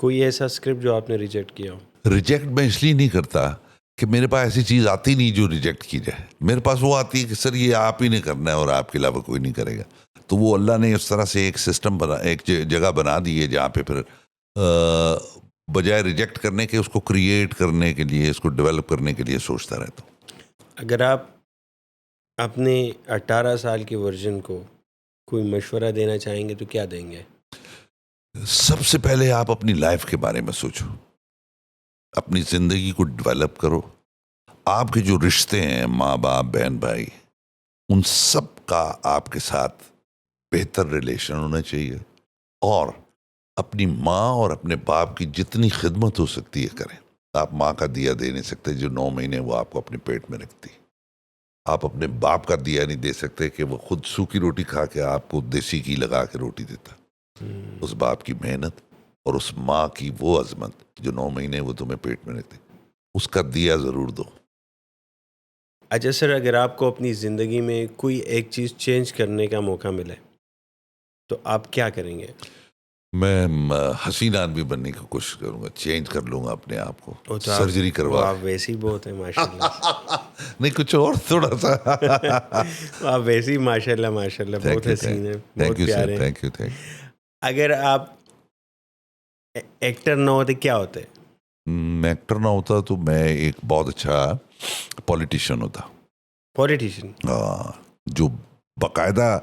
کوئی ایسا اسکرپٹ جو آپ نے ریجیکٹ کیا ہو؟ ریجیکٹ میں اس لیے نہیں کرتا کہ میرے پاس ایسی چیز آتی نہیں جو ریجیکٹ کی جائے. میرے پاس وہ آتی ہے کہ سر یہ آپ ہی نے کرنا ہے اور آپ کے علاوہ کوئی نہیں کرے گا. تو وہ اللہ نے اس طرح سے ایک سسٹم بنا، ایک جگہ بنا دی ہے جہاں پہ پھر بجائے ریجیکٹ کرنے کے اس کو کریٹ کرنے کے لیے، اس کو ڈیولپ کرنے کے لیے سوچتا رہتا ہوں. اگر آپ اپنے 18 سال کے ورژن کو کوئی مشورہ دینا چاہیں گے تو کیا دیں گے؟ سب سے پہلے آپ اپنی لائف کے بارے میں سوچو، اپنی زندگی کو ڈیولپ کرو. آپ کے جو رشتے ہیں، ماں باپ، بہن بھائی، ان سب کا آپ کے ساتھ بہتر ریلیشن ہونا چاہیے. اور اپنی ماں اور اپنے باپ کی جتنی خدمت ہو سکتی ہے کریں. آپ ماں کا دیا دے نہیں سکتے جو 9 مہینے وہ آپ کو اپنے پیٹ میں رکھتی. آپ اپنے باپ کا دیا نہیں دے سکتے کہ وہ خود سوکھی روٹی کھا کے آپ کو دیسی گھی لگا کے روٹی دیتا. اس باپ کی محنت اور اس ماں کی وہ عظمت جو 9 مہینے وہ تمہیں پیٹ میں رکھتی، اس کا دیا ضرور دو. اچھا سر، اگر آپ کو اپنی زندگی میں کوئی ایک چیز چینج کرنے کا موقع ملے تو آپ کیا کریں گے؟ میں حسین آدمی بننے کی کوشش کروں گا، چینج کر لوں گا اپنے آپ کو، وہ تو سرجری کروا آپ ویسے ہی بہت ہیں ماشاء اللہ. نہیں کچھ اور تھوڑا سا. آپ ویسے ہی ماشاء اللہ بہت حسین ہیں، بہت پیارے ہیں. Thank you. اگر آپ ایکٹر نہ ہوتے کیا ہوتے؟ میں ایکٹر نہ ہوتا تو میں ایک بہت اچھا پولیٹیشین ہوتا. پولیٹیشین جو باقاعدہ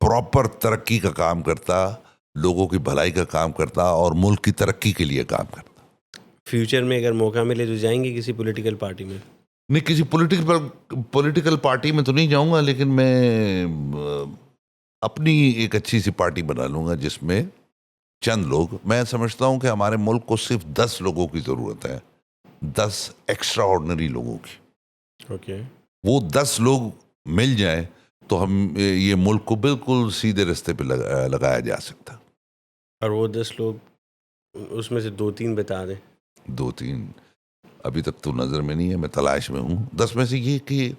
پراپر ترقی کا کام کرتا، لوگوں کی بھلائی کا کام کرتا اور ملک کی ترقی کے لیے کام کرتا. فیوچر میں اگر موقع ملے تو جائیں گے کسی پولیٹیکل پارٹی میں؟ نہیں، کسی پولیٹیکل پارٹی میں تو نہیں جاؤں گا، لیکن میں اپنی ایک اچھی سی پارٹی بنا لوں گا جس میں چند لوگ، میں سمجھتا ہوں کہ ہمارے ملک کو صرف 10 لوگوں کی ضرورت ہے، 10 ایکسٹرا آرڈنری لوگوں کی. اوکے. وہ 10 لوگ مل جائیں تو ہم یہ ملک کو بالکل سیدھے رستے پہ لگایا جا سکتا. اور وہ 10 لوگ اس میں سے 2-3 بتا دیں. 2-3 ابھی تک تو نظر میں نہیں ہے، میں تلاش میں ہوں. 10 میں سے یہ کہ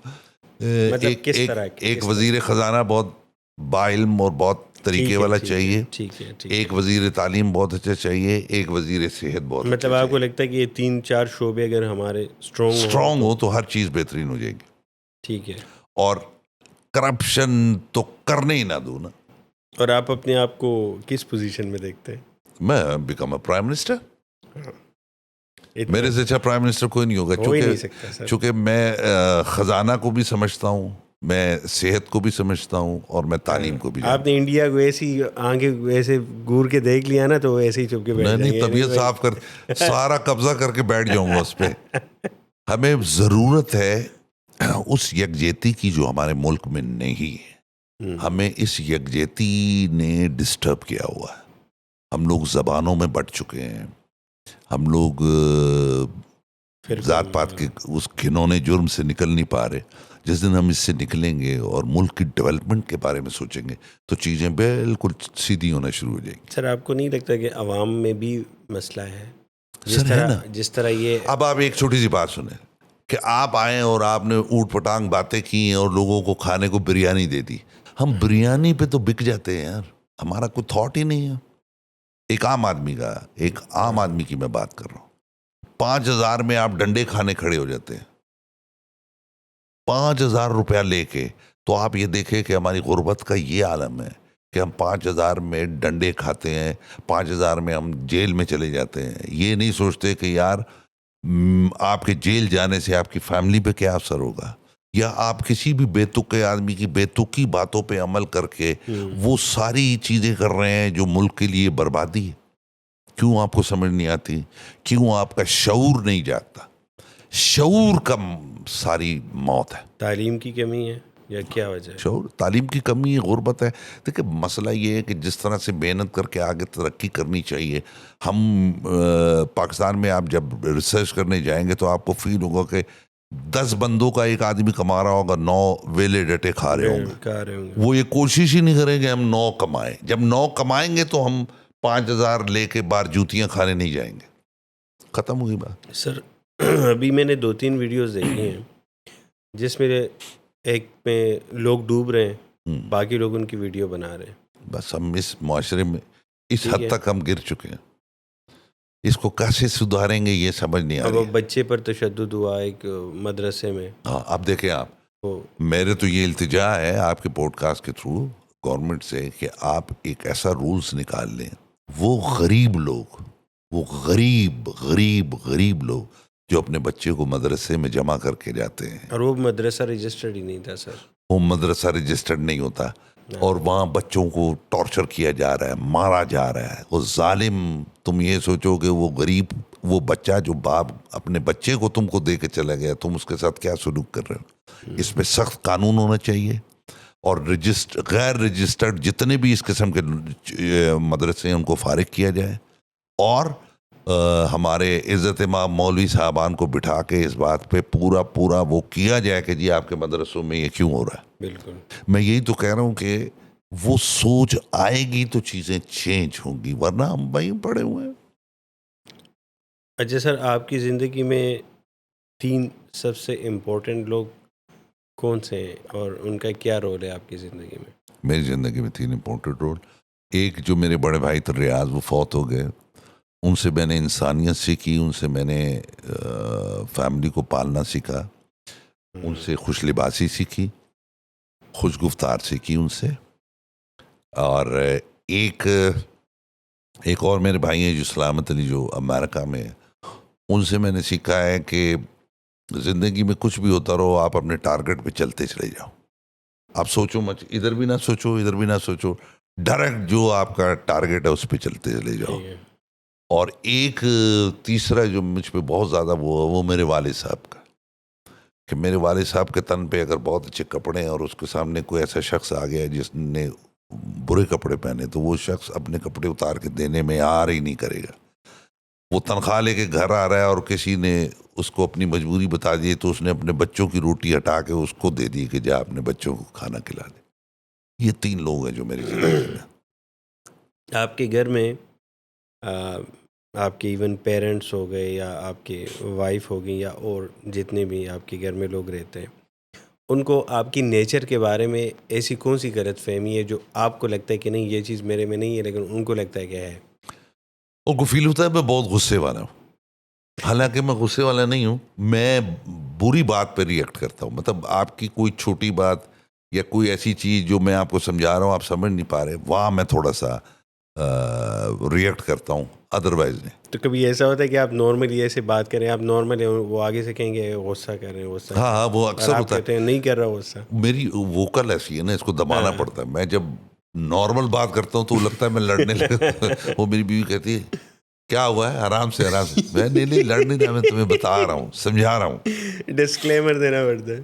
مطلب کس طرح ایک وزیر خزانہ بہت باعلم اور بہت طریقے والا چاہیے. ٹھیک ہے. ایک وزیر تعلیم بہت اچھا چاہیے. ایک وزیر صحت بہت اچھا مطلب آپ کو لگتا ہے کہ یہ 3-4 شعبے اگر ہمارے اسٹرانگ ہو تو ہر چیز بہترین ہو جائے گی. ٹھیک ہے. اور کرپشن تو کرنے ہی نہ دو نا. اور آپ اپنے آپ کو کس پوزیشن میں دیکھتے ہیں؟ میں بیکم اے پرائم منسٹر. میرے سے اچھا پرائم منسٹر کوئی نہیں ہوگا، چونکہ میں خزانہ کو بھی سمجھتا ہوں، میں صحت کو بھی سمجھتا ہوں اور میں تعلیم کو بھی. آپ نے انڈیا کو ایسی آنکھیں ویسے گور کے دیکھ لیا نا تو ایسے ہی چپ کے بیٹھ جائیں گے. نہیں، طبیعت صاف کر سارا قبضہ کر کے بیٹھ جاؤں گا اس پہ. ہمیں ضرورت ہے اس یکجہتی کی جو ہمارے ملک میں نہیں ہے. ہمیں اس یکجہتی نے ڈسٹرب کیا ہوا ہے. ہم لوگ زبانوں میں بٹ چکے ہیں. ہم لوگ ذات پات کے اس گھنونے جرم سے نکل نہیں پا رہے. جس دن ہم اس سے نکلیں گے اور ملک کی ڈیولپمنٹ کے بارے میں سوچیں گے تو چیزیں بالکل سیدھی ہونا شروع ہو جائیں گی. سر آپ کو نہیں لگتا کہ عوام میں بھی مسئلہ ہے؟ جس طرح یہ اب آپ ایک چھوٹی سی بات سنیں کہ آپ آئیں اور آپ نے اوٹ پٹانگ باتیں کی ہیں اور لوگوں کو کھانے کو بریانی دے دی. ہم بریانی پہ تو بک جاتے ہیں یار، ہمارا کوئی تھاٹ ہی نہیں ہے. ایک عام آدمی کی میں بات کر رہا ہوں. 5,000 میں آپ ڈنڈے کھانے کھڑے ہو جاتے ہیں. 5,000 روپیہ لے کے. تو آپ یہ دیکھیں کہ ہماری غربت کا یہ عالم ہے کہ ہم 5,000 میں ڈنڈے کھاتے ہیں، 5,000 میں ہم جیل میں چلے جاتے ہیں. یہ نہیں سوچتے کہ یار آپ کے جیل جانے سے آپ کی فیملی پہ کیا اثر ہوگا، یا آپ کسی بھی بے تکے آدمی کی بے تکی باتوں پہ عمل کر کے وہ ساری چیزیں کر رہے ہیں جو ملک کے لیے بربادی ہے. کیوں آپ کو سمجھ نہیں آتی؟ کیوں آپ کا شعور نہیں جاگتا؟ شعور کا ساری موت ہے. تعلیم کی کمی ہے یا کیا وجہ ہے؟ شعور، تعلیم کی کمی ہے، غربت ہے. دیکھیں مسئلہ یہ ہے کہ جس طرح سے محنت کر کے آگے ترقی کرنی چاہیے. ہم پاکستان میں آپ جب ریسرچ کرنے جائیں گے تو آپ کو فیل ہوگا کہ 10 بندوں کا ایک آدمی کما رہا ہوگا، 9 ویلے ڈٹے کھا رہے ہوں گے. وہ یہ کوشش ہی نہیں کریں گے ہم 9 کمائیں. جب 9 کمائیں گے تو ہم 5,000 لے کے باہر جوتیاں کھانے نہیں جائیں گے. ختم ہوئی بات. سر ابھی میں نے 2-3 ویڈیوز دیکھی ہیں جس میں ایک میں لوگ ڈوب رہے ہیں، باقی لوگ ان کی ویڈیو بنا رہے ہیں. بس ہم اس معاشرے میں اس حد تک ہم گر چکے ہیں. اس کو کیسے سدھاریں گے یہ سمجھ نہیں آ اب رہی ہے. بچے پر تشدد ہوا ایک مدرسے میں، ہاں اب دیکھیں آپ، وہ میرے تو یہ التجا ہے آپ کے پوڈ کاسٹ کے تھرو گورنمنٹ سے کہ آپ ایک ایسا رولز نکال لیں، وہ غریب لوگ، وہ غریب لوگ جو اپنے بچے کو مدرسے میں جمع کر کے جاتے ہیں، اور وہ مدرسہ رجسٹرڈ ہی نہیں تھا سر. وہ مدرسہ رجسٹرڈ نہیں ہوتا اور وہاں بچوں کو ٹارچر کیا جا رہا ہے، مارا جا رہا ہے. وہ ظالم، تم یہ سوچو کہ وہ غریب، وہ بچہ جو باپ اپنے بچے کو تم کو دے کے چلا گیا، تم اس کے ساتھ کیا سلوک کر رہے ہو. اس پہ سخت قانون ہونا چاہیے. اور غیر رجسٹرڈ جتنے بھی اس قسم کے مدرسے ہیں ان کو فارغ کیا جائے، اور ہمارے عزت مآب مولوی صاحبان کو بٹھا کے اس بات پہ پورا وہ کیا جائے کہ جی آپ کے مدرسوں میں یہ کیوں ہو رہا ہے. بالکل. میں یہی تو کہہ رہا ہوں کہ وہ سوچ آئے گی تو چیزیں چینج ہوں گی، ورنہ ہم وہیں پڑے ہوئے ہیں. اچھا سر، آپ کی زندگی میں 3 سب سے امپورٹنٹ لوگ کون سے ہیں اور ان کا کیا رول ہے آپ کی زندگی میں؟ میری زندگی میں 3 امپورٹنٹ رول. ایک جو میرے بڑے بھائی تھے ریاض، وہ فوت ہو گئے. ان سے میں نے انسانیت سیکھی، ان سے میں نے فیملی کو پالنا سیکھا، ان سے خوش لباسی سیکھی، خوش گفتار سیکھی ان سے. اور ایک اور میرے بھائی ہیں جو سلامت علی، جو امریکہ میں، ان سے میں نے سیکھا ہے کہ زندگی میں کچھ بھی ہوتا رہو، آپ اپنے ٹارگٹ پہ چلتے چلے جاؤ. آپ سوچو مت، ادھر بھی نہ سوچو، ڈائریکٹ جو آپ کا ٹارگٹ ہے اس پہ چلتے چلے جاؤ. اور ایک تیسرا جو مجھ پہ بہت زیادہ وہ میرے والد صاحب کا، کہ میرے والد صاحب کے تن پہ اگر بہت اچھے کپڑے ہیں اور اس کے سامنے کوئی ایسا شخص آ گیا جس نے برے کپڑے پہنے، تو وہ شخص اپنے کپڑے اتار کے دینے میں یار ہی نہیں کرے گا. وہ تنخواہ لے کے گھر آ رہا ہے اور کسی نے اس کو اپنی مجبوری بتا دی تو اس نے اپنے بچوں کی روٹی ہٹا کے اس کو دے دی کہ جا اپنے بچوں کو کھانا کھلا دے. یہ 3 لوگ ہیں جو میری زندگی میں. آپ کے گھر میں آپ کے ایون پیرنٹس ہو گئے یا آپ کی وائف ہو گئی یا اور جتنے بھی آپ کے گھر میں لوگ رہتے ہیں، ان کو آپ کی نیچر کے بارے میں ایسی کون سی غلط فہمی ہے جو آپ کو لگتا ہے کہ نہیں یہ چیز میرے میں نہیں ہے لیکن ان کو لگتا ہے کہ ہے؟ ان کو فیل ہوتا ہے میں بہت غصے والا ہوں، حالانکہ میں غصے والا نہیں ہوں. میں بری بات پہ ریئیکٹ کرتا ہوں. مطلب آپ کی کوئی چھوٹی بات یا کوئی ایسی چیز جو میں آپ کو سمجھا رہا ہوں آپ سمجھ نہیں پا رہے، وہاں میں تھوڑا سا ریئیکٹ کرتا ہوں، ادروائز نہیں. تو کبھی ایسا ہوتا ہے کہ آپ نارملی ایسے بات کریں، آپ نارملی وہ آگے سے کہیں گے غصہ کر رہے ہیں غصہ، ہاں وہ اور اکثر آپ ہوتا کہتے ہیں نہیں کر رہا غصہ؟ میری ووکل ایسی ہے نا، اس کو دبانا پڑتا ہے. میں جب نارمل بات کرتا ہوں تو لگتا ہے میں لڑنے لگا. وہ میری بیوی کہتی ہے کیا ہوا ہے، آرام سے. میں نہیں لڑ نہیں رہا، میں تمہیں بتا رہا ہوں، سمجھا رہا ہوں. ڈسکلیمر دینا پڑتا ہے.